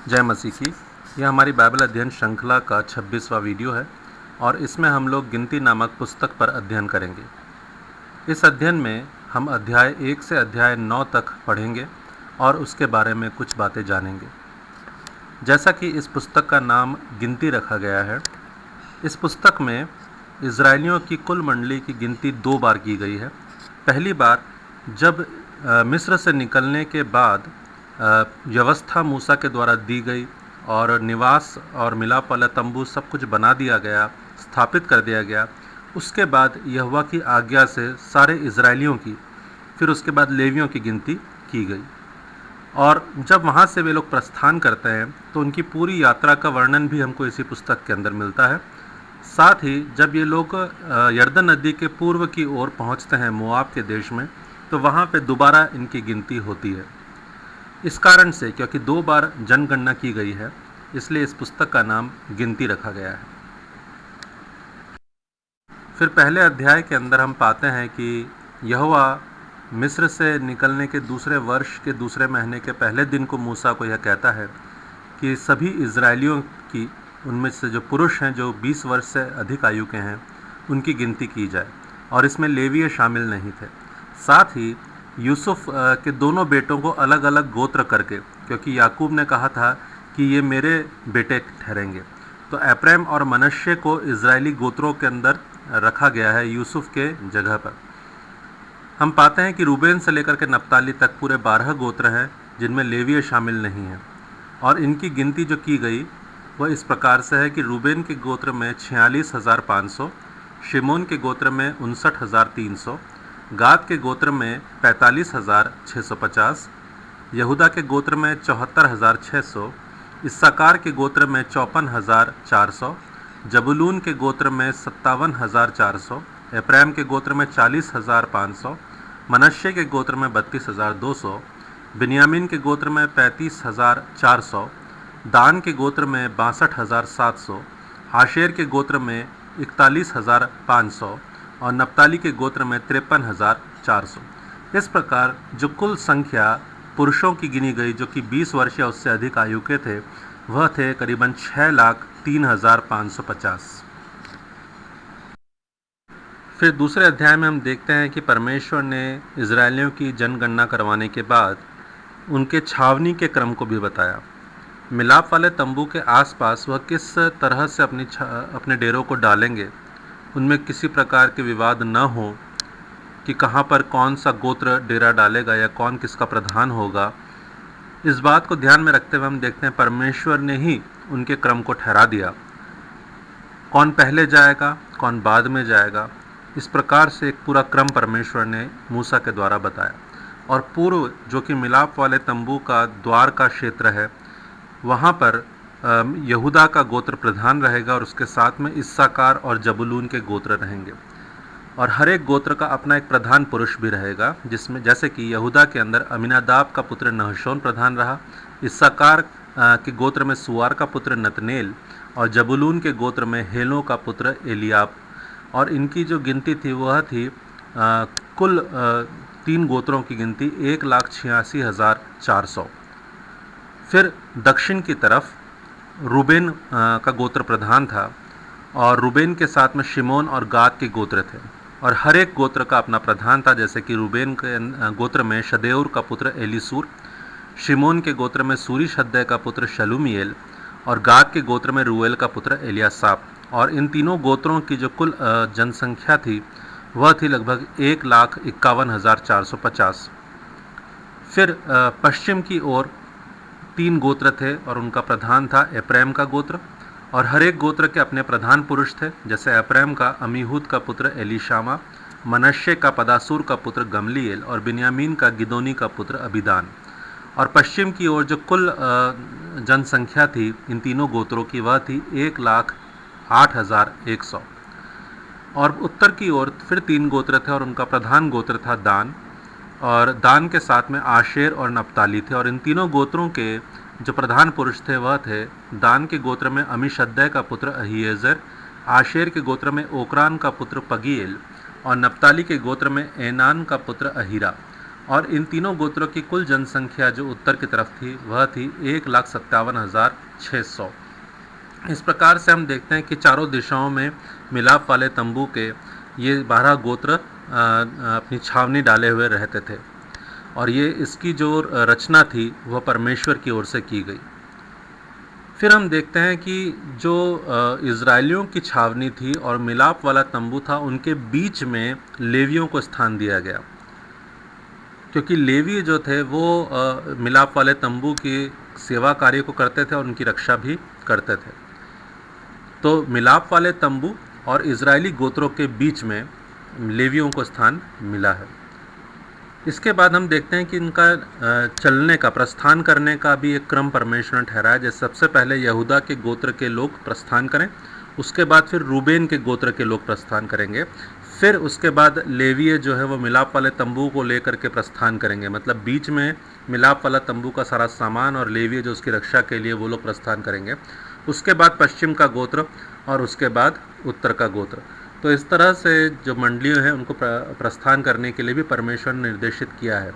जय मसीह की। यह हमारी बाइबल अध्ययन श्रृंखला का 26वां वीडियो है और इसमें हम लोग गिनती नामक पुस्तक पर अध्ययन करेंगे। इस अध्ययन में हम अध्याय 1 से अध्याय 9 तक पढ़ेंगे और उसके बारे में कुछ बातें जानेंगे। जैसा कि इस पुस्तक का नाम गिनती रखा गया है, इस पुस्तक में इजरायलियों की कुल मंडली की गिनती 2 बार की गई है। पहली बार जब मिस्र से निकलने के बाद व्यवस्था मूसा के द्वारा दी गई और निवास और मिलाप वाला तंबू सब कुछ बना दिया गया, स्थापित कर दिया गया। उसके बाद यहोवा की आज्ञा से सारे इजरायलियों की, फिर उसके बाद लेवियों की गिनती की गई। और जब वहाँ से वे लोग प्रस्थान करते हैं तो उनकी पूरी यात्रा का वर्णन भी हमको इसी पुस्तक के अंदर मिलता है। साथ ही जब ये लोग यरदन नदी के पूर्व की ओर पहुँचते हैं मोआब के देश में, तो वहाँ पे दोबारा इनकी गिनती होती है। इस कारण से, क्योंकि 2 बार जनगणना की गई है, इसलिए इस पुस्तक का नाम गिनती रखा गया है। फिर पहले अध्याय के अंदर हम पाते हैं कि यहोवा मिस्र से निकलने के दूसरे वर्ष के दूसरे महीने के पहले दिन को मूसा को यह कहता है कि सभी इजरायलियों की, उनमें से जो पुरुष हैं जो 20 वर्ष से अधिक आयु के हैं, उनकी गिनती की जाए। और इसमें लेवीय शामिल नहीं थे। साथ ही यूसुफ के दोनों बेटों को अलग अलग गोत्र करके, क्योंकि याकूब ने कहा था कि ये मेरे बेटे ठहरेंगे, तो एप्रैम और मनश्शे को इजरायली गोत्रों के अंदर रखा गया है यूसुफ के जगह पर। हम पाते हैं कि रूबेन से लेकर के नप्ताली तक पूरे 12 गोत्र हैं जिनमें लेवीय शामिल नहीं है। और इनकी गिनती जो की गई वह इस प्रकार से है कि रूबेन के गोत्र में 46,500, शिमोन के गोत्र में 59,300, गाद के गोत्र में 45,650, यहूदा के गोत्र में 74,600, इस्साकार के गोत्र में 54,400, जबूलून के गोत्र में 57,400, एप्रैम के गोत्र में 40,500, मनश्शे के गोत्र में 32,200, बिन्यामीन के गोत्र में 35,400, दान के गोत्र में 62,700, आशेर के गोत्र में 41,500 और नप्ताली के गोत्र में 53,400। इस प्रकार जो कुल संख्या पुरुषों की गिनी गई जो कि 20 वर्ष या उससे अधिक आयु के थे, वह थे करीबन 6,03,550। फिर दूसरे अध्याय में हम देखते हैं कि परमेश्वर ने इजरायलियों की जनगणना करवाने के बाद उनके छावनी के क्रम को भी बताया। मिलाप वाले तंबू के आसपास वह किस तरह से अपने डेरों को डालेंगे, उनमें किसी प्रकार के विवाद न हो कि कहाँ पर कौन सा गोत्र डेरा डालेगा या कौन किसका प्रधान होगा। इस बात को ध्यान में रखते हुए हम देखते हैं परमेश्वर ने ही उनके क्रम को ठहरा दिया, कौन पहले जाएगा कौन बाद में जाएगा। इस प्रकार से एक पूरा क्रम परमेश्वर ने मूसा के द्वारा बताया। और पूर्व जो कि मिलाप वाले तंबू का द्वार का क्षेत्र है, वहाँ पर यहूदा का गोत्र प्रधान रहेगा और उसके साथ में इस्साकार और जबूलून के गोत्र रहेंगे। और हर एक गोत्र का अपना एक प्रधान पुरुष भी रहेगा, जिसमें जैसे कि यहूदा के अंदर अमीनादाब का पुत्र नहशोन प्रधान रहा, इस्साकार के गोत्र में सुआर का पुत्र नतनेल और जबूलून के गोत्र में हेलो का पुत्र एलियाब। और इनकी जो गिनती थी वह थी कुल 3 गोत्रों की गिनती 1,86,400। फिर दक्षिण की तरफ रूबेन का गोत्र प्रधान था और रूबेन के साथ में शिमोन और गाद के गोत्र थे और हर एक गोत्र का अपना प्रधान था। जैसे कि रूबेन के गोत्र में शदेऊर का पुत्र एलीसूर, शिमोन के गोत्र में सूरी शद्दै का पुत्र शलूमिएल और गाद के गोत्र में रूएल का पुत्र एलियासाप। और इन तीनों गोत्रों की जो कुल जनसंख्या थी वह थी लगभग 1,51,450। फिर पश्चिम की ओर 3 गोत्र थे और उनका प्रधान था एप्रैम का गोत्र और हर एक गोत्र के अपने प्रधान पुरुष थे। जैसे एप्रैम का अमीहूद का पुत्र एलीशामा, मनश्शे का पदासूर का पुत्र गमलीएल और बिन्यामीन का गिदोनी का पुत्र अबीदान। और पश्चिम की ओर जो कुल जनसंख्या थी इन तीनों गोत्रों की वह थी 1,08,100। और उत्तर की ओर फिर 3 गोत्र थे और उनका प्रधान गोत्र था दान, और दान के साथ में आशेर और नप्ताली थे। और इन तीनों गोत्रों के जो प्रधान पुरुष थे वह थे दान के गोत्र में अमीशद्दै का पुत्र अहीएजर, आशेर के गोत्र में ओकरान का पुत्र पगीएल और नप्ताली के गोत्र में एनान का पुत्र अहीरा। और इन तीनों गोत्रों की कुल जनसंख्या जो उत्तर की तरफ थी वह थी 1,57,600। इस प्रकार से हम देखते हैं कि चारों दिशाओं में मिलाप वाले तंबू के ये 12 गोत्र अपनी छावनी डाले हुए रहते थे और ये इसकी जो रचना थी वह परमेश्वर की ओर से की गई। फिर हम देखते हैं कि जो इज़राइलियों की छावनी थी और मिलाप वाला तंबू था, उनके बीच में लेवियों को स्थान दिया गया, क्योंकि लेवी जो थे वो मिलाप वाले तंबू की सेवा कार्य को करते थे और उनकी रक्षा भी करते थे। तो मिलाप वाले तंबू और इज़राइली गोत्रों के बीच में लेवियों को स्थान मिला है। इसके बाद हम देखते हैं कि इनका चलने का, प्रस्थान करने का भी एक क्रम परमेश्वर ने ठहराया। जैसे सबसे पहले यहूदा के गोत्र के लोग प्रस्थान करें, उसके बाद फिर रूबेन के गोत्र के लोग प्रस्थान करेंगे, फिर उसके बाद लेवीय जो है वो मिलाप वाले तंबू को लेकर के प्रस्थान करेंगे। मतलब बीच में मिलाप वाला तंबू का सारा सामान और लेवीय जो उसकी रक्षा के लिए वो लोग प्रस्थान करेंगे। उसके बाद पश्चिम का गोत्र और उसके बाद उत्तर का गोत्र। तो इस तरह से जो मंडलियाँ हैं उनको प्रस्थान करने के लिए भी परमेश्वर ने निर्देशित किया है।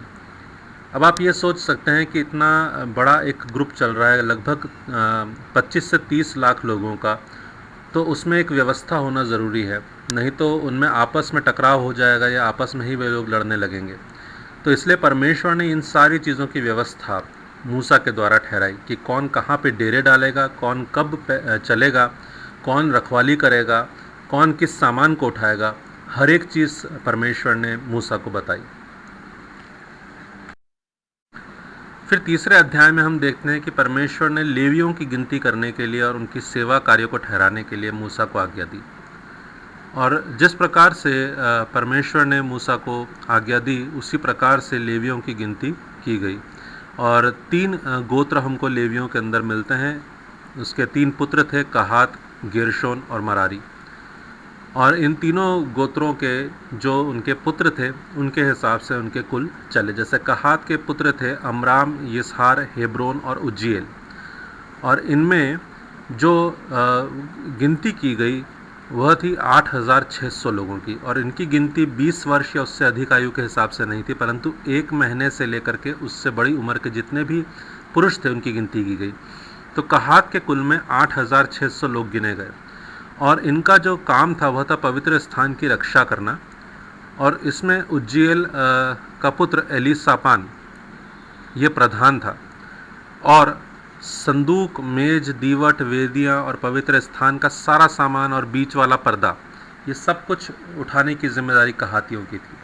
अब आप ये सोच सकते हैं कि इतना बड़ा एक ग्रुप चल रहा है, लगभग 25 से 30 लाख लोगों का, तो उसमें एक व्यवस्था होना ज़रूरी है, नहीं तो उनमें आपस में टकराव हो जाएगा या आपस में ही वे लोग लड़ने लगेंगे। तो इसलिए परमेश्वर ने इन सारी चीज़ों की व्यवस्था मूसा के द्वारा ठहराई कि कौन कहाँ पे डेरे डालेगा, कौन कब चलेगा, कौन रखवाली करेगा, कौन किस सामान को उठाएगा, हर एक चीज़ परमेश्वर ने मूसा को बताई। फिर तीसरे अध्याय में हम देखते हैं कि परमेश्वर ने लेवियों की गिनती करने के लिए और उनकी सेवा कार्य को ठहराने के लिए मूसा को आज्ञा दी। और जिस प्रकार से परमेश्वर ने मूसा को आज्ञा दी, उसी प्रकार से लेवियों की गिनती की गई। और 3 गोत्र हमको लेवियों के अंदर मिलते हैं। उसके 3 पुत्र थे, कहात, गेरशोन और मरारी। और इन तीनों गोत्रों के जो उनके पुत्र थे उनके हिसाब से उनके कुल चले। जैसे कहात के पुत्र थे अमराम, यिसहार, हेब्रोन और उज्जीएल। और इनमें जो गिनती की गई वह थी 8,600 लोगों की। और इनकी गिनती 20 वर्ष या उससे अधिक आयु के हिसाब से नहीं थी, परंतु 1 महीने से लेकर के उससे बड़ी उम्र के जितने भी पुरुष थे उनकी गिनती की गई। तो कहात के कुल में 8,600 लोग गिने गए और इनका जो काम था वह था पवित्र स्थान की रक्षा करना। और इसमें उज्जीएल का पुत्र एलीसापान ये प्रधान था। और संदूक, मेज, दीवट, वेदियाँ और पवित्र स्थान का सारा सामान और बीच वाला पर्दा, ये सब कुछ उठाने की जिम्मेदारी कहातियों की थी।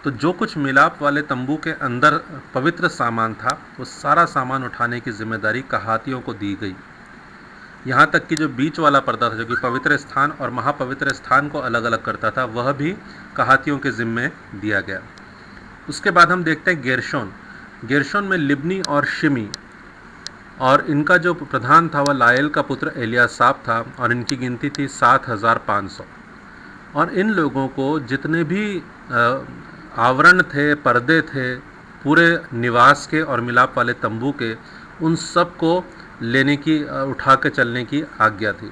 तो जो कुछ मिलाप वाले तंबू के अंदर पवित्र सामान था वो सारा सामान उठाने की जिम्मेदारी कहातियों को दी गई। यहाँ तक कि जो बीच वाला पर्दा था, जो कि पवित्र स्थान और महापवित्र स्थान को अलग अलग करता था, वह भी कहातियों के जिम्मे दिया गया। उसके बाद हम देखते हैं गेरशोन। गेरशोन में लिब्नी और शिमी, और इनका जो प्रधान था वह लायल का पुत्र एलियासाप था और इनकी गिनती थी 7,500। और इन लोगों को जितने भी आवरण थे, पर्दे थे पूरे निवास के और मिलाप वाले तंबू के, उन सब को लेने की, उठा के चलने की आज्ञा थी।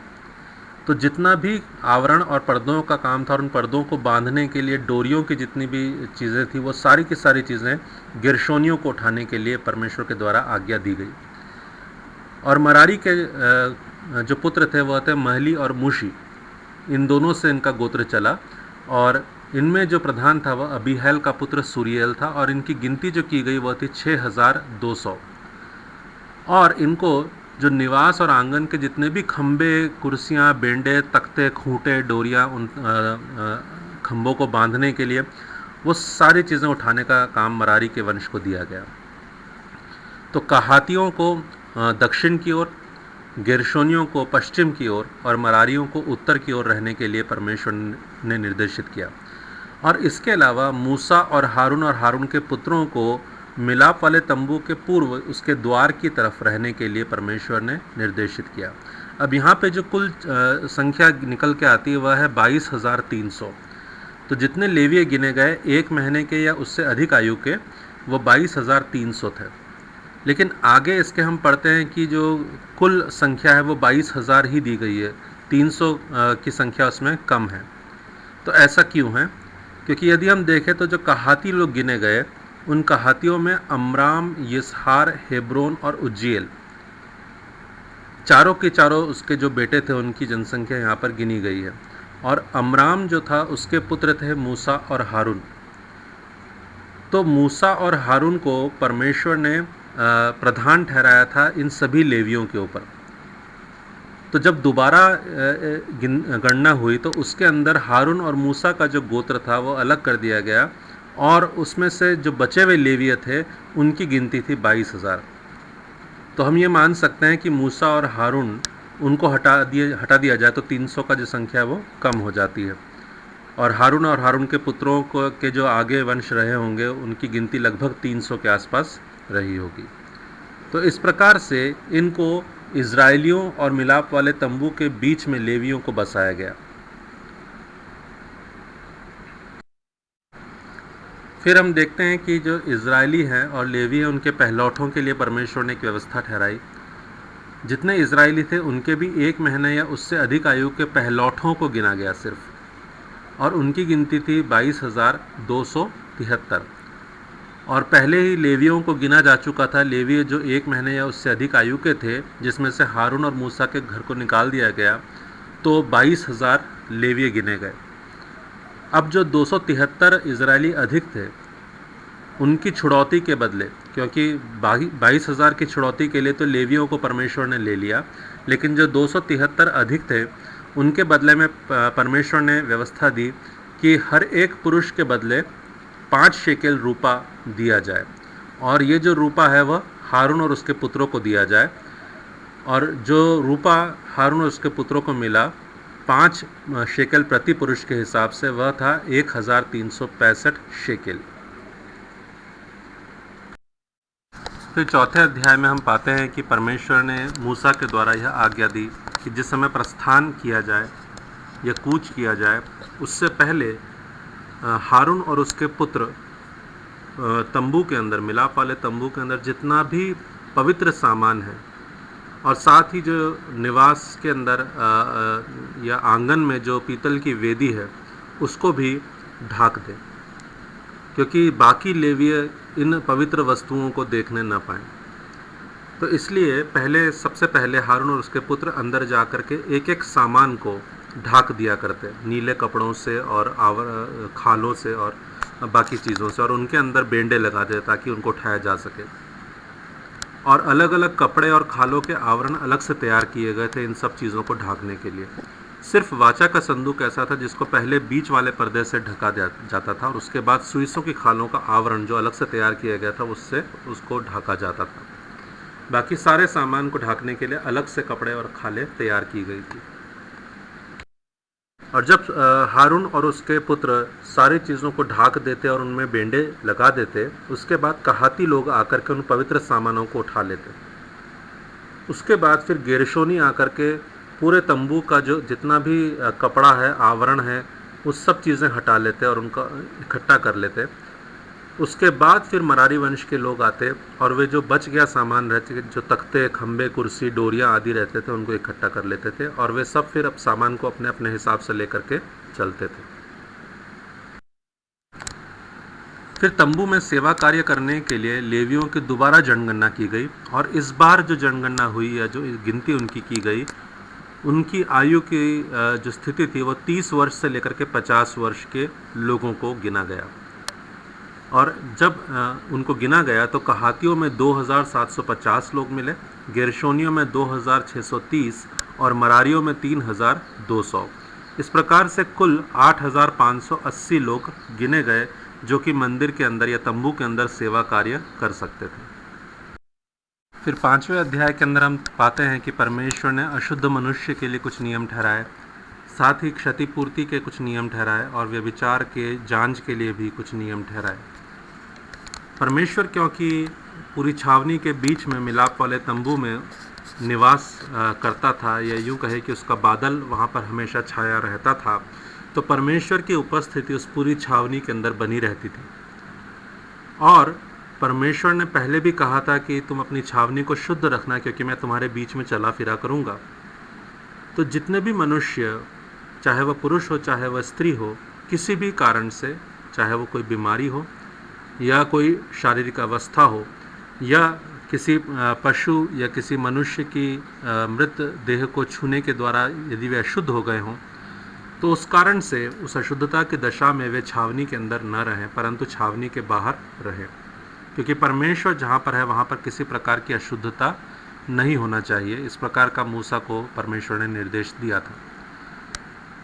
तो जितना भी आवरण और पर्दों का काम था और उन पर्दों को बांधने के लिए डोरियों की जितनी भी चीज़ें थी, वो सारी की सारी चीज़ें गेरशोनियों को उठाने के लिए परमेश्वर के द्वारा आज्ञा दी गई। और मरारी के जो पुत्र थे वह थे महली और मूशी। इन दोनों से इनका गोत्र चला। और इनमें जो प्रधान था वह अबीहैल का पुत्र सूरियल था और इनकी गिनती जो की गई वह थी 6,200। और इनको जो निवास और आंगन के जितने भी खंबे, कुर्सियाँ, बेंडे, तख्ते, खूंटे, डोरियाँ, उन खंभों को बांधने के लिए वो सारी चीज़ें उठाने का काम मरारी के वंश को दिया गया। तो कहातियों को दक्षिण की ओर, गेरशोनियों को पश्चिम की ओर और मरारियों को उत्तर की ओर रहने के लिए परमेश्वर ने निर्देशित किया। और इसके अलावा मूसा और हारून के पुत्रों को मिलाप वाले तंबू के पूर्व उसके द्वार की तरफ रहने के लिए परमेश्वर ने निर्देशित किया। अब यहाँ पे जो कुल संख्या निकल के आती है वह है 22,300। तो जितने लेवीय गिने गए 1 महीने के या उससे अधिक आयु के, वो 22,300 थे। लेकिन आगे इसके हम पढ़ते हैं कि जो कुल संख्या है वो 22,000 ही दी गई है, 300 की संख्या उसमें कम है। तो ऐसा क्यों है? क्योंकि यदि हम देखें तो जो कहाती लोग गिने गए उन कहातियों में अमराम, यिसहार, हेब्रोन और उज्जीएल, चारों के चारों उसके जो बेटे थे उनकी जनसंख्या यहाँ पर गिनी गई है। और अमराम जो था उसके पुत्र थे मूसा और हारून। तो मूसा और हारून को परमेश्वर ने प्रधान ठहराया था इन सभी लेवियों के ऊपर। तो जब दोबारा गणना हुई तो उसके अंदर हारून और मूसा का जो गोत्र था वो अलग कर दिया गया, और उसमें से जो बचे हुए लेवीय थे उनकी गिनती थी 22,000। तो हम ये मान सकते हैं कि मूसा और हारून उनको हटा दिया जाए तो 300 का जो संख्या है वो कम हो जाती है, और हारून के पुत्रों को के जो आगे वंश रहे होंगे उनकी गिनती लगभग 300 के आसपास रही होगी। तो इस प्रकार से इनको इज़राइलियों और मिलाप वाले तंबू के बीच में लेवियों को बसाया गया। फिर हम देखते हैं कि जो इज़राइली हैं और लेवी हैं उनके पहलौठों के लिए परमेश्वर ने एक व्यवस्था ठहराई। जितने इज़राइली थे उनके भी 1 महीने या उससे अधिक आयु के पहलौठों को गिना गया सिर्फ, और उनकी गिनती थी 22,273। और पहले ही लेवियों को गिना जा चुका था। लेवी जो 1 महीने या उससे अधिक आयु के थे, जिसमें से हारून और मूसा के घर को निकाल दिया गया, तो 22,000 लेवी गिने गए। अब जो 273 इजरायली अधिक थे उनकी छुड़ौती के बदले, क्योंकि 22,000 की छुड़ौती के लिए तो लेवियों को परमेश्वर ने ले लिया, लेकिन जो 273 अधिक थे उनके बदले में परमेश्वर ने व्यवस्था दी कि हर एक पुरुष के बदले 5 शेकेल रूपा दिया जाए, और ये जो रूपा है वह हारून और उसके पुत्रों को दिया जाए। और जो रूपा हारून और उसके पुत्रों को मिला 5 शेकेल प्रति पुरुष के हिसाब से, वह था 1,365 शेकेल। तो चौथे अध्याय में हम पाते हैं कि परमेश्वर ने मूसा के द्वारा यह आज्ञा दी कि जिस समय प्रस्थान किया जाए या कूच किया जाए उससे पहले हारून और उसके पुत्र तंबू के अंदर, मिलाप वाले तंबू के अंदर जितना भी पवित्र सामान है, और साथ ही जो निवास के अंदर या आंगन में जो पीतल की वेदी है उसको भी ढाक दें, क्योंकि बाकी लेवीय इन पवित्र वस्तुओं को देखने न पाएं। तो इसलिए सबसे पहले हारून और उसके पुत्र अंदर जा कर के एक एक सामान को ढाक दिया करते, नीले कपड़ों से और खालों से और बाकी चीज़ों से, और उनके अंदर बेंडे लगा दे ताकि उनको उठाया जा सके। और अलग अलग कपड़े और खालों के आवरण अलग से तैयार किए गए थे इन सब चीज़ों को ढाकने के लिए। सिर्फ वाचा का संदूक ऐसा था जिसको पहले बीच वाले पर्दे से ढका जाता था, और उसके बाद सुइसों की खालों का आवरण जो अलग से तैयार किया गया था उससे उसको ढका जाता था। बाकी सारे सामान को ढकने के लिए अलग से कपड़े और खालें तैयार की गई थी। और जब हारून और उसके पुत्र सारी चीज़ों को ढाक देते और उनमें बेंडे लगा देते, उसके बाद कहाती लोग आकर के उन पवित्र सामानों को उठा लेते। उसके बाद फिर गेरशोनी आकर के पूरे तंबू का जो जितना भी कपड़ा है, आवरण है, उस सब चीज़ें हटा लेते और उनका इकट्ठा कर लेते। उसके बाद फिर मरारी वंश के लोग आते और वे जो बच गया सामान रहते, जो तख्ते, खंबे, कुर्सी, डोरियां आदि रहते थे, उनको इकट्ठा कर लेते थे, और वे सब फिर अब सामान को अपने अपने हिसाब से लेकर के चलते थे। फिर तंबू में सेवा कार्य करने के लिए लेवियों की दोबारा जनगणना की गई, और इस बार जो जनगणना हुई या जो गिनती उनकी की गई, उनकी आयु की जो स्थिति थी वो 30 वर्ष से लेकर के 50 वर्ष के लोगों को गिना गया। और जब उनको गिना गया तो कहातियों में 2,750 लोग मिले, गेरशोनियों में 2,630 और मरारियों में 3,200। इस प्रकार से कुल 8,580 लोग गिने गए जो कि मंदिर के अंदर या तंबू के अंदर सेवा कार्य कर सकते थे। फिर 5वें अध्याय के अंदर हम पाते हैं कि परमेश्वर ने अशुद्ध मनुष्य के लिए कुछ नियम ठहराए, साथ ही क्षतिपूर्ति के कुछ नियम ठहराए, और व्यभिचार के जांच के लिए भी कुछ नियम ठहराए। परमेश्वर क्योंकि पूरी छावनी के बीच में मिलाप वाले तंबू में निवास करता था, या यूँ कहे कि उसका बादल वहाँ पर हमेशा छाया रहता था, तो परमेश्वर की उपस्थिति उस पूरी छावनी के अंदर बनी रहती थी। और परमेश्वर ने पहले भी कहा था कि तुम अपनी छावनी को शुद्ध रखना, क्योंकि मैं तुम्हारे बीच में चला फिरा करूँगा। तो जितने भी मनुष्य, चाहे वह पुरुष हो चाहे वह स्त्री हो, किसी भी कारण से, चाहे वो कोई बीमारी हो या कोई शारीरिक अवस्था हो या किसी पशु या किसी मनुष्य की मृत देह को छूने के द्वारा यदि वे अशुद्ध हो गए हों, तो उस कारण से उस अशुद्धता की दशा में वे छावनी के अंदर न रहें परंतु छावनी के बाहर रहें, क्योंकि परमेश्वर जहाँ पर है वहाँ पर किसी प्रकार की अशुद्धता नहीं होना चाहिए। इस प्रकार का मूसा को परमेश्वर ने निर्देश दिया था।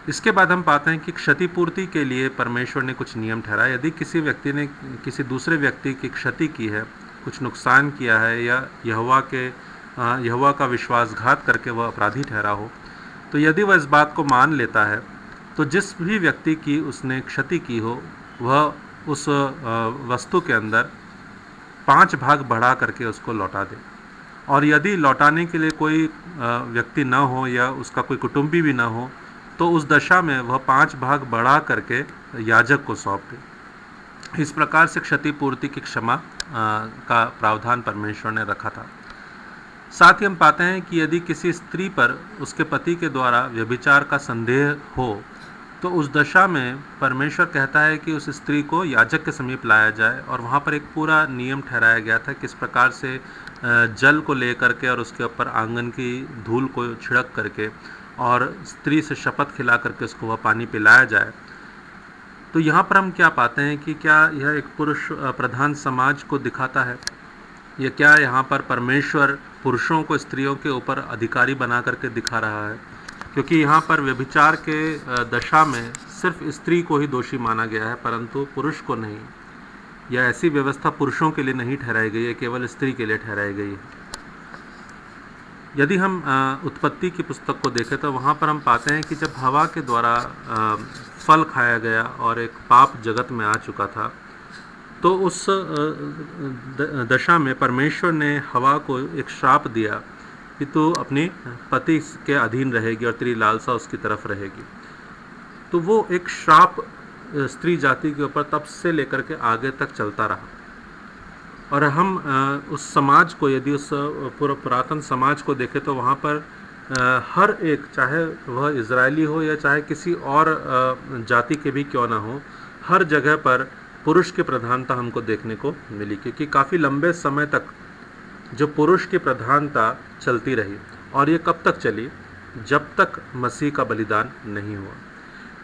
इसके बाद हम पाते हैं कि क्षतिपूर्ति के लिए परमेश्वर ने कुछ नियम ठहराए। यदि किसी व्यक्ति ने किसी दूसरे व्यक्ति की क्षति की है, कुछ नुकसान किया है या यहोवा का विश्वासघात करके वह अपराधी ठहरा हो, तो यदि वह इस बात को मान लेता है तो जिस भी व्यक्ति की उसने क्षति की हो वह उस वस्तु के अंदर 5 भाग बढ़ा करके उसको लौटा दे। और यदि लौटाने के लिए कोई व्यक्ति न हो या उसका कोई कुटुंबी भी न हो, तो उस दशा में वह 5 भाग बढ़ा करके याजक को सौंप दे। इस प्रकार से क्षतिपूर्ति की क्षमा का प्रावधान परमेश्वर ने रखा था। साथ ही हम पाते हैं कि यदि किसी स्त्री पर उसके पति के द्वारा व्यभिचार का संदेह हो, तो उस दशा में परमेश्वर कहता है कि उस स्त्री को याजक के समीप लाया जाए। और वहाँ पर एक पूरा नियम ठहराया गया था किस प्रकार से जल को लेकर के और उसके ऊपर आंगन की धूल को छिड़क करके और स्त्री से शपथ खिला करके उसको वह पानी पिलाया जाए। तो यहाँ पर हम क्या पाते हैं कि क्या यह एक पुरुष प्रधान समाज को दिखाता है, या क्या यहाँ पर परमेश्वर पुरुषों को स्त्रियों के ऊपर अधिकारी बना करके दिखा रहा है? क्योंकि यहाँ पर व्यभिचार के दशा में सिर्फ स्त्री को ही दोषी माना गया है परंतु पुरुष को नहीं। यह ऐसी व्यवस्था पुरुषों के लिए नहीं ठहराई गई है, केवल स्त्री के लिए ठहराई गई है। यदि हम उत्पत्ति की पुस्तक को देखें तो वहाँ पर हम पाते हैं कि जब हवा के द्वारा फल खाया गया और एक पाप जगत में आ चुका था, तो उस दशा में परमेश्वर ने हवा को एक श्राप दिया कि तू अपने पति के अधीन रहेगी और तेरी लालसा उसकी तरफ रहेगी। तो वो एक श्राप स्त्री जाति के ऊपर तब से लेकर के आगे तक चलता रहा। और हम उस समाज को, यदि उस पूरा पुरातन समाज को देखें तो वहाँ पर हर एक, चाहे वह इजरायली हो या चाहे किसी और जाति के भी क्यों ना हो, हर जगह पर पुरुष की प्रधानता हमको देखने को मिली, क्योंकि काफ़ी लंबे समय तक जो पुरुष की प्रधानता चलती रही। और ये कब तक चली? जब तक मसीह का बलिदान नहीं हुआ।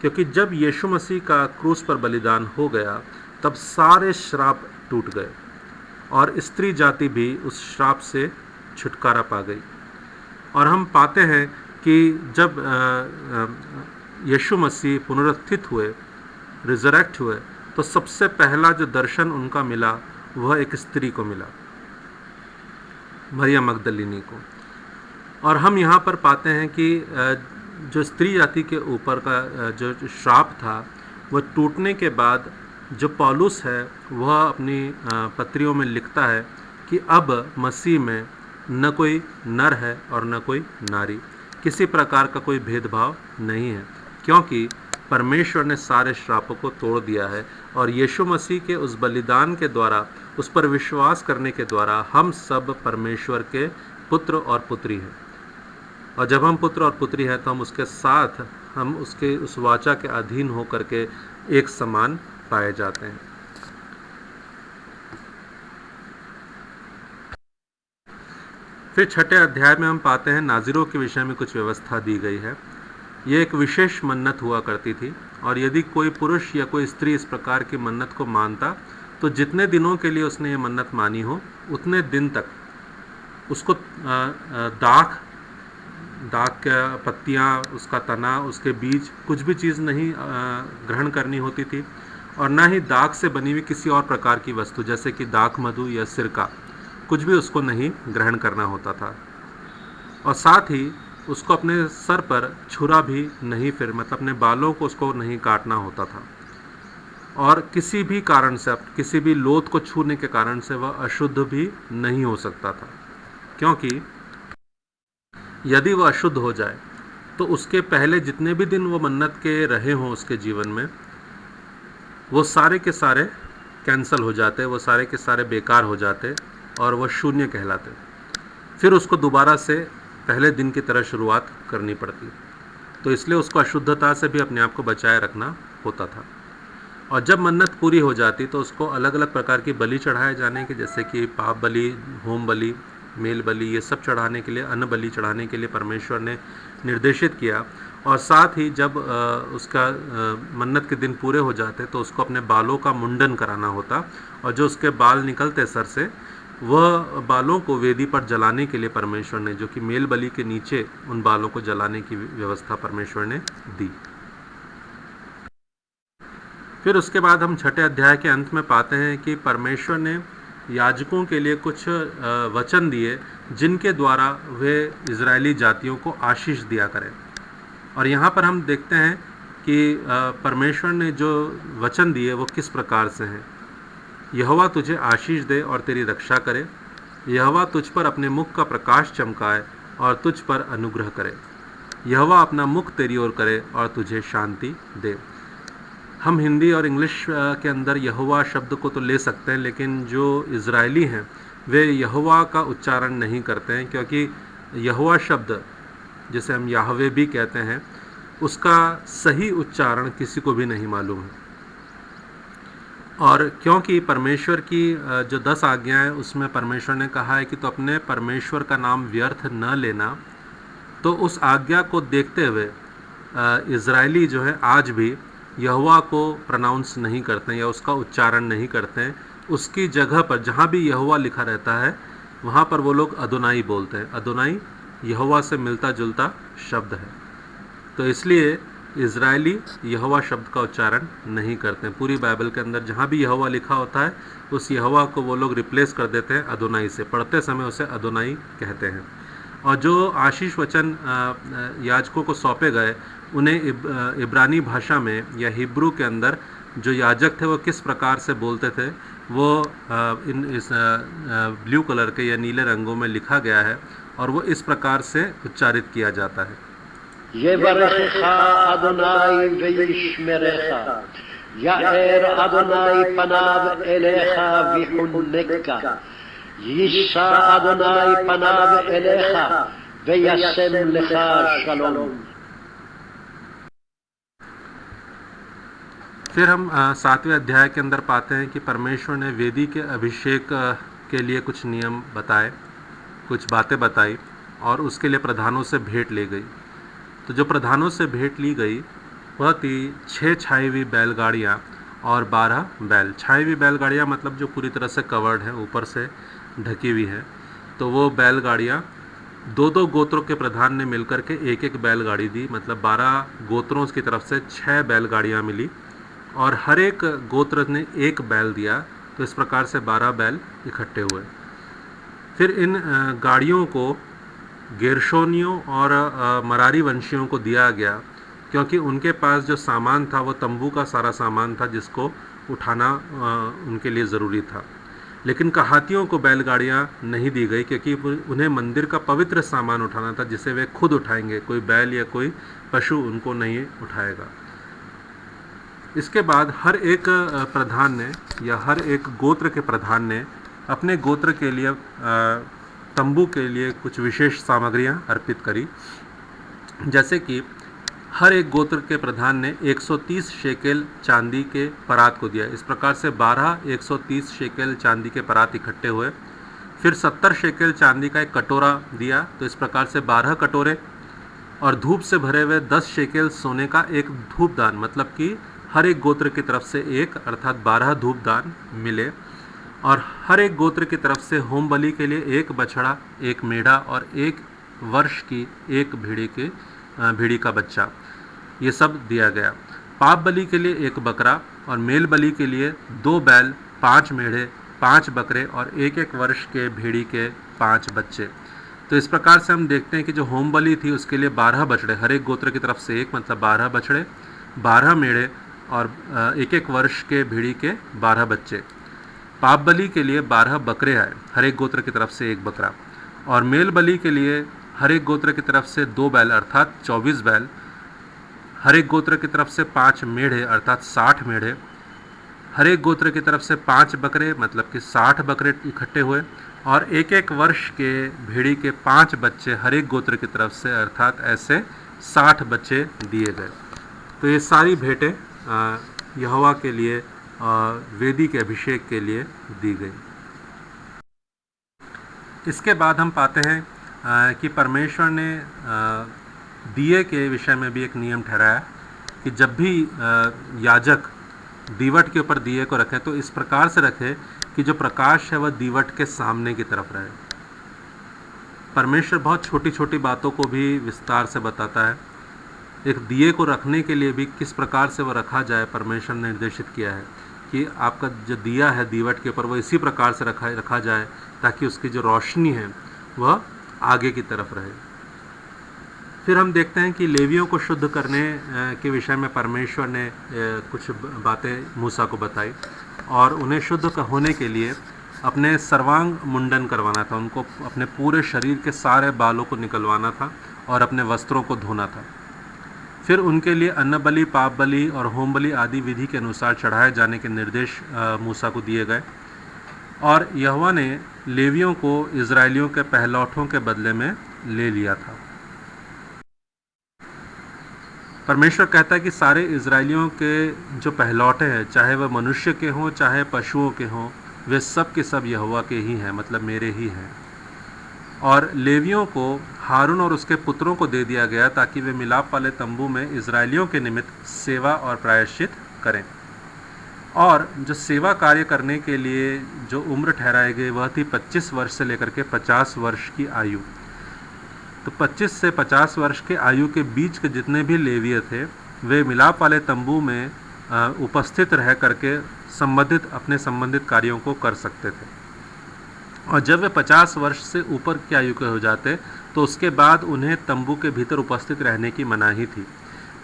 क्योंकि जब यीशु मसीह का क्रूस पर बलिदान हो गया तब सारे श्राप टूट गए और स्त्री जाति भी उस श्राप से छुटकारा पा गई। और हम पाते हैं कि जब यीशु मसीह पुनरुत्थित हुए, रिजरेक्ट हुए, तो सबसे पहला जो दर्शन उनका मिला वह एक स्त्री को मिला, मरियम मगदलिनी को। और हम यहाँ पर पाते हैं कि जो स्त्री जाति के ऊपर का जो श्राप था वह टूटने के बाद जो पौलुस है वह अपनी पत्रियों में लिखता है कि अब मसीह में न कोई नर है और न कोई नारी, किसी प्रकार का कोई भेदभाव नहीं है, क्योंकि परमेश्वर ने सारे श्रापों को तोड़ दिया है। और यीशु मसीह के उस बलिदान के द्वारा, उस पर विश्वास करने के द्वारा हम सब परमेश्वर के पुत्र और पुत्री हैं। और जब हम पुत्र और पुत्री हैं तो हम उसके साथ, हम उसके उस वाचा के अधीन होकर के एक समान पाए जाते हैं। फिर 6ठे अध्याय में हम पाते हैं नाज़िरों के विषय में कुछ व्यवस्था दी गई है। ये एक विशेष मन्नत हुआ करती थी, और यदि कोई पुरुष या कोई स्त्री इस प्रकार की मन्नत को मानता तो जितने दिनों के लिए उसने ये मन्नत मानी हो उतने दिन तक उसको दाख के पत्तियाँ, उसका तना, उसके बीज, कुछ भी चीज़ नहीं ग्रहण करनी होती थी। और ना ही दाख से बनी हुई किसी और प्रकार की वस्तु जैसे कि दाख मधु या सिरका, कुछ भी उसको नहीं ग्रहण करना होता था। और साथ ही उसको अपने सर पर छुरा भी नहीं, फिर मतलब अपने बालों को उसको नहीं काटना होता था। और किसी भी कारण से, किसी भी लोथ को छूने के कारण से वह अशुद्ध भी नहीं हो सकता था, क्योंकि यदि वह अशुद्ध हो जाए तो उसके पहले जितने भी दिन वो मन्नत के रहे हों उसके जीवन में, वो सारे के सारे कैंसिल हो जाते, वो सारे के सारे बेकार हो जाते और वह शून्य कहलाते। फिर उसको दोबारा से पहले दिन की तरह शुरुआत करनी पड़ती। तो इसलिए उसको अशुद्धता से भी अपने आप को बचाए रखना होता था। और जब मन्नत पूरी हो जाती तो उसको अलग अलग प्रकार की बलि चढ़ाए जाने की, जैसे कि पाप बलि, होम बलि, मेल बलि, ये सब चढ़ाने के लिए, अन्न बलि चढ़ाने के लिए परमेश्वर ने निर्देशित किया। और साथ ही जब उसका मन्नत के दिन पूरे हो जाते तो उसको अपने बालों का मुंडन कराना होता, और जो उसके बाल निकलते सर से, वह बालों को वेदी पर जलाने के लिए परमेश्वर ने, जो कि मेल बलि के नीचे उन बालों को जलाने की व्यवस्था परमेश्वर ने दी। फिर उसके बाद हम छठे अध्याय के अंत में पाते हैं कि परमेश्वर ने याजकों के लिए कुछ वचन दिए जिनके द्वारा वे इजरायली जातियों को आशीष दिया करें। और यहाँ पर हम देखते हैं कि परमेश्वर ने जो वचन दिए वो किस प्रकार से हैं। यहोवा तुझे आशीष दे और तेरी रक्षा करे, यहोवा तुझ पर अपने मुख का प्रकाश चमकाए और तुझ पर अनुग्रह करे, यहोवा अपना मुख तेरी ओर करे और तुझे शांति दे। हम हिंदी और इंग्लिश के अंदर यहोवा शब्द को तो ले सकते हैं, लेकिन जो इजरायली हैं वे यहोवा का उच्चारण नहीं करते हैं, क्योंकि यहोवा शब्द, जिसे हम याहवे भी कहते हैं, उसका सही उच्चारण किसी को भी नहीं मालूम है। और क्योंकि परमेश्वर की जो 10 आज्ञाएं, उसमें परमेश्वर ने कहा है कि तो अपने परमेश्वर का नाम व्यर्थ न लेना, तो उस आज्ञा को देखते हुए इजरायली जो है आज भी यहोवा को प्रोनाउंस नहीं करते हैं या उसका उच्चारण नहीं करते हैं। उसकी जगह पर जहाँ भी यहोवा लिखा रहता है वहाँ पर वो लोग अदोनाई बोलते हैं। अदोनाई यहोवा से मिलता जुलता शब्द है, तो इसलिए इजरायली यहोवा शब्द का उच्चारण नहीं करते हैं। पूरी बाइबल के अंदर जहाँ भी यहोवा लिखा होता है उस यहोवा को वो लोग रिप्लेस कर देते हैं अदोनाई से, पढ़ते समय उसे अदोनाई कहते हैं। और जो आशीष वचन याजकों को सौंपे गए, उन्हें इब्रानी भाषा में या हिब्रू के अंदर जो याजक थे वो किस प्रकार से बोलते थे, वो इस ब्लू कलर के या नीले रंगों में लिखा गया है और वो इस प्रकार से उच्चारित किया जाता है। यबरखा अदोनाई वयिश्मेरेखा, याएर अदोनाई पनाव एलेखा विहुन्नेका, यिशा अदोनाई पनाव एलेखा वयसम लेखा शलोम। फिर हम 7वें अध्याय के अंदर पाते हैं कि परमेश्वर ने वेदी के अभिषेक के लिए कुछ नियम बताए, कुछ बातें बताई, और उसके लिए प्रधानों से भेंट ली गई। तो जो प्रधानों से भेंट ली गई वह थी 6 छाई हुई बैलगाड़ियाँ और 12 बैल। छाई हुई बैलगाड़ियाँ मतलब जो पूरी तरह से कवर्ड है, ऊपर से ढकी हुई है। तो वो बैलगाड़ियाँ 2-2 गोत्रों के प्रधान ने मिलकर के एक एक बैलगाड़ी दी, मतलब 12 गोत्रों की तरफ से 6 बैलगाड़ियाँ मिली और हर एक गोत्र ने एक बैल दिया। तो इस प्रकार से 12 बैल इकट्ठे हुए। फिर इन गाड़ियों को गेरशोनियों और मरारी वंशियों को दिया गया, क्योंकि उनके पास जो सामान था वो तंबू का सारा सामान था जिसको उठाना उनके लिए ज़रूरी था। लेकिन कहातियों को बैलगाड़ियाँ नहीं दी गई, क्योंकि उन्हें मंदिर का पवित्र सामान उठाना था जिसे वे खुद उठाएंगे, कोई बैल या कोई पशु उनको नहीं उठाएगा। इसके बाद हर एक प्रधान ने या हर एक गोत्र के प्रधान ने अपने गोत्र के लिए तंबू के लिए कुछ विशेष सामग्रियां अर्पित करी, जैसे कि हर एक गोत्र के प्रधान ने 130 शेकेल चांदी के परात को दिया। इस प्रकार से 12 130 शेकेल चांदी के परात इकट्ठे हुए। फिर 70 शेकेल चांदी का एक कटोरा दिया, तो इस प्रकार से 12 कटोरे, और धूप से भरे हुए 10 शेकेल सोने का एक धूपदान, मतलब कि हर एक गोत्र की तरफ से एक, अर्थात 12 धूपदान मिले। और हर एक गोत्र की तरफ से होम बलि के लिए एक बछड़ा, एक मेढ़ा और 1 वर्ष की एक भेड़ी का बच्चा, ये सब दिया गया। पाप बलि के लिए 1 बकरा और मेल बलि के लिए 2 बैल, 5 मेढ़े, 5 बकरे और 1-1 वर्ष के भेड़ी के 5 बच्चे। तो इस प्रकार से हम देखते हैं कि जो होम बलि थी उसके लिए 12 बछड़े, हर एक गोत्र की तरफ से एक, मतलब 12 बछड़े, 12 मेढ़े और 1-1 वर्ष के भेड़ी के 12 बच्चे। पाप बलि के लिए 12 बकरे आए, हर एक गोत्र की तरफ से 1 बकरा। और मेल बलि के लिए हर एक गोत्र की तरफ से 2 बैल अर्थात 24 बैल, हर एक गोत्र की तरफ से 5 मेढ़े अर्थात 60 मेढ़े, हर एक गोत्र की तरफ से 5 बकरे मतलब कि 60 बकरे इकट्ठे हुए, और 1-1 वर्ष के भेड़ी के 5 बच्चे हर एक गोत्र की तरफ से, अर्थात ऐसे 60 बच्चे दिए गए। तो ये सारी भेंटें यहोवा के लिए वेदी के अभिषेक के लिए दी गई। इसके बाद हम पाते हैं कि परमेश्वर ने दिए के विषय में भी एक नियम ठहराया कि जब भी याजक दीवट के ऊपर दिए को रखें तो इस प्रकार से रखे कि जो प्रकाश है वह दीवट के सामने की तरफ रहे। परमेश्वर बहुत छोटी छोटी बातों को भी विस्तार से बताता है। एक दिए को रखने के लिए भी किस प्रकार से वह रखा जाए परमेश्वर ने निर्देशित किया है कि आपका जो दिया है दीवट के ऊपर वो इसी प्रकार से रखा जाए ताकि उसकी जो रोशनी है वह आगे की तरफ रहे। फिर हम देखते हैं कि लेवियों को शुद्ध करने के विषय में परमेश्वर ने कुछ बातें मूसा को बताई और उन्हें शुद्ध होने के लिए अपने सर्वांग मुंडन करवाना था। उनको अपने पूरे शरीर के सारे बालों को निकलवाना था और अपने वस्त्रों को धोना था। फिर उनके लिए अन्न बलि, पाप बलि और होम बलि आदि विधि के अनुसार चढ़ाए जाने के निर्देश मूसा को दिए गए और यहोवा ने लेवियों को इजरायलियों के पहलौठों के बदले में ले लिया था। परमेश्वर कहता है कि सारे इजरायलियों के जो पहलौठे हैं, चाहे वह मनुष्य के हों चाहे पशुओं के हों, वे सब के सब यहोवा के ही हैं, मतलब मेरे ही हैं। और लेवियों को हारून और उसके पुत्रों को दे दिया गया ताकि वे मिलाप वाले तंबू में इजरायलियों के निमित्त सेवा और प्रायश्चित करें। और जो सेवा कार्य करने के लिए जो उम्र ठहराई गई वह थी 25 वर्ष से लेकर के 50 वर्ष की आयु। तो 25 से 50 वर्ष के आयु के बीच के जितने भी लेवीय थे वे मिलाप वाले तंबू में उपस्थित रह करके अपने संबंधित कार्यों को कर सकते थे। और जब वे 50 वर्ष से ऊपर की आयु के हो जाते तो उसके बाद उन्हें तंबू के भीतर उपस्थित रहने की मनाही थी।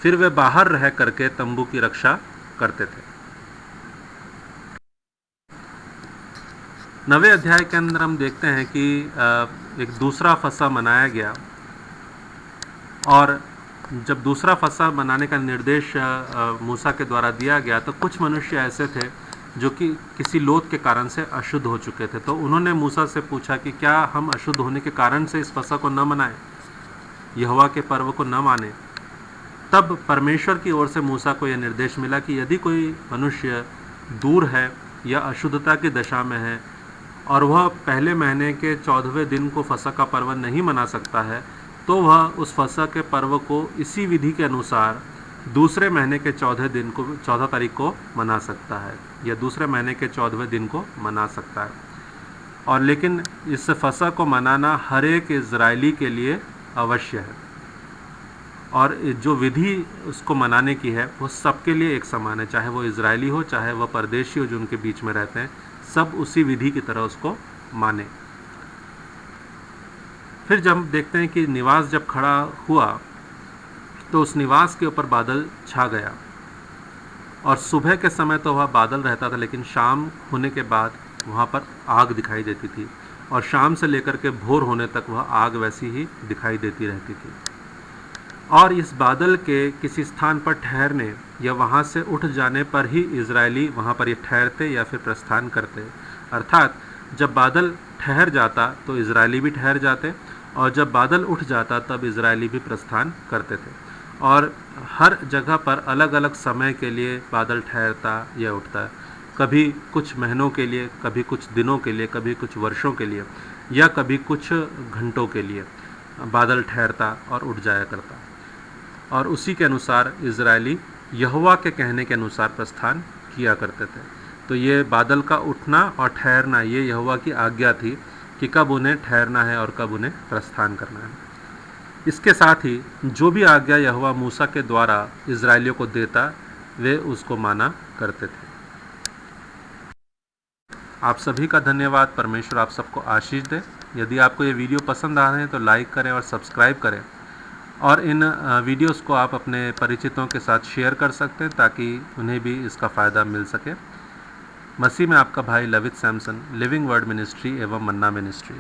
फिर वे बाहर रह करके तंबू की रक्षा करते थे। 9वें अध्याय के अंदर हम देखते हैं कि एक दूसरा फसह मनाया गया और जब दूसरा फसह मनाने का निर्देश मूसा के द्वारा दिया गया तो कुछ मनुष्य ऐसे थे जो कि किसी लोथ के कारण से अशुद्ध हो चुके थे। तो उन्होंने मूसा से पूछा कि क्या हम अशुद्ध होने के कारण से इस फसह को न मनाएं, यहोवा के पर्व को न माने। तब परमेश्वर की ओर से मूसा को यह निर्देश मिला कि यदि कोई मनुष्य दूर है या अशुद्धता की दशा में है और वह पहले महीने के 14वें दिन को फसह का पर्व नहीं मना सकता है तो वह उस फसह के पर्व को इसी विधि के अनुसार दूसरे महीने के 14 तारीख को मना सकता है या दूसरे महीने के 14वें दिन को मना सकता है। और लेकिन इस फसह को मनाना हर एक इजरायली के लिए अवश्य है और जो विधि उसको मनाने की है वो सबके लिए एक समान है, चाहे वो इजरायली हो चाहे वह परदेशी हो जो उनके बीच में रहते हैं, सब उसी विधि की तरह उसको माने। फिर जब देखते हैं कि निवास जब खड़ा हुआ तो उस निवास के ऊपर बादल छा गया और सुबह के समय तो वह बादल रहता था लेकिन शाम होने के बाद वहाँ पर आग दिखाई देती थी और शाम से लेकर के भोर होने तक वह आग वैसी ही दिखाई देती रहती थी। और इस बादल के किसी स्थान पर ठहरने या वहाँ से उठ जाने पर ही इजरायली वहाँ पर ये ठहरते या फिर प्रस्थान करते। अर्थात जब बादल ठहर जाता तो इजरायली भी ठहर जाते और जब बादल उठ जाता तब इजरायली भी प्रस्थान करते थे। और हर जगह पर अलग अलग समय के लिए बादल ठहरता या उठता है, कभी कुछ महीनों के लिए, कभी कुछ दिनों के लिए, कभी कुछ वर्षों के लिए या कभी कुछ घंटों के लिए बादल ठहरता और उठ जाया करता। और उसी के अनुसार इजरायली यहोवा के कहने के अनुसार प्रस्थान किया करते थे। तो ये बादल का उठना और ठहरना ये यहोवा की आज्ञा थी कि कब उन्हें ठहरना है और कब उन्हें प्रस्थान करना है। इसके साथ ही जो भी आज्ञा यहोवा मूसा के द्वारा इजरायलियों को देता वे उसको माना करते थे। आप सभी का धन्यवाद। परमेश्वर आप सबको आशीष दे। यदि आपको ये वीडियो पसंद आ रहे हैं तो लाइक करें और सब्सक्राइब करें और इन वीडियोस को आप अपने परिचितों के साथ शेयर कर सकते हैं ताकि उन्हें भी इसका फ़ायदा मिल सके। मसीह में आपका भाई लवित सैमसन, लिविंग वर्ड मिनिस्ट्री एवं मन्ना मिनिस्ट्री।